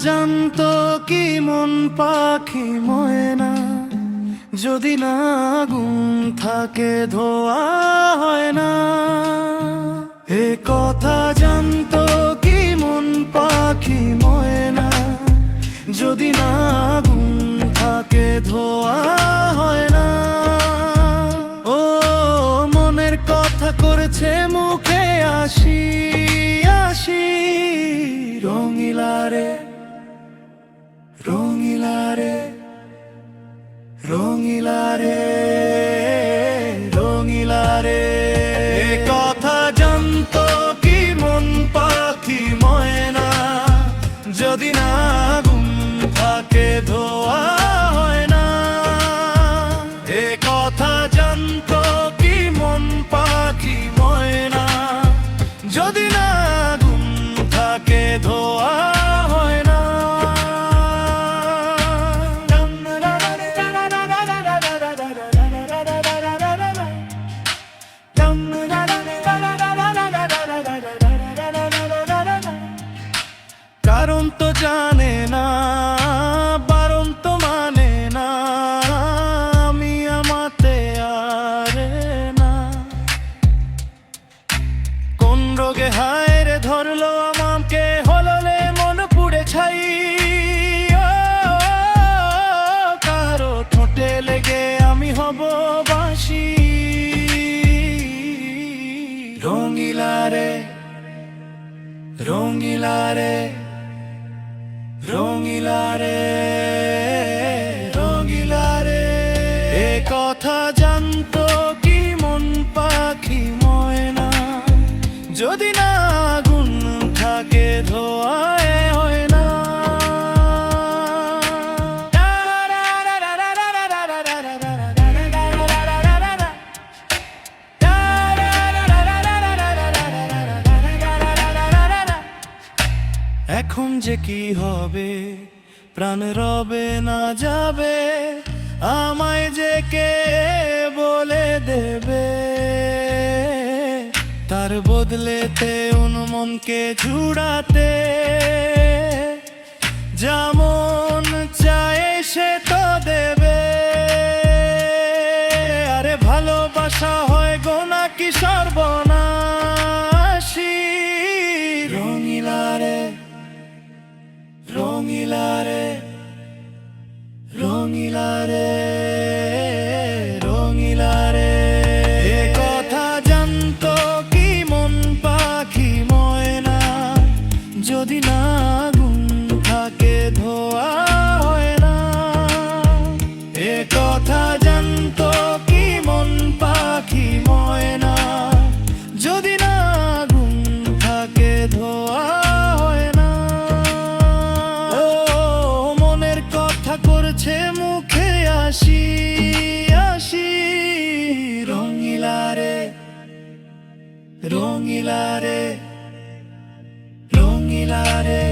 জানতো কি মন পাখি ময়না, যদি না আগুন থাকে ধোয়া হয় না। এ কথা জানতো কি মন পাখি ময়না, যদি না আগুন থাকে ধোয়া হয় না। ও মনের কথা করেছে মুখে আসি আসি, রঙিলারে রঙিলারে রঙিলারে রঙিলারে। এ কথা জানতো কি মন পাখি ময়না, যদি না আগুন থাকে ধোয়া হয় না। এ কথা জানতো কি মন পাখি ময়না, যদি না আগুন থাকে ধোয়া হয় না। কারণ তো জানে না, বারণ তো মানে না, আমি আমাতে আরে না। কোন রোগে হায় রে ধরলো আমাকে, হললে মন পুড়ে ছাই। কারো ঠোঁটে লেগে আমি হব বাঁশি। রঙিলারে রঙিলারে রঙিলারে রঙিলারে। এ কথা জানতো কি মন পাখি ময়না, যদি না আগুন থাকে ধোয়ায় হয় না। এখন যে কি হবে, প্রাণ রবে না যাবে, আমায় যে কে বলে দেবে। তার বদলেতে মনকে ঝুড়াতে, যেমন চায় সে তো দেবে। আরে ভালোবাসা হয় গো নাকি সর্বনাশী। রঙিলারে রঙিলারে রঙিলারে রঙিলারে। এ কথা জানতো কি মন পাখি ময়না, যদি না আগুন থাকে ধোয়া হয় না। এ কথা জানতো কি মন পাখি ময়না, যদি না আগুন থাকে ধোয়া হয় না। করছে মুখে আসি আসি, রঙিলারে রঙিলারে রঙিলারে।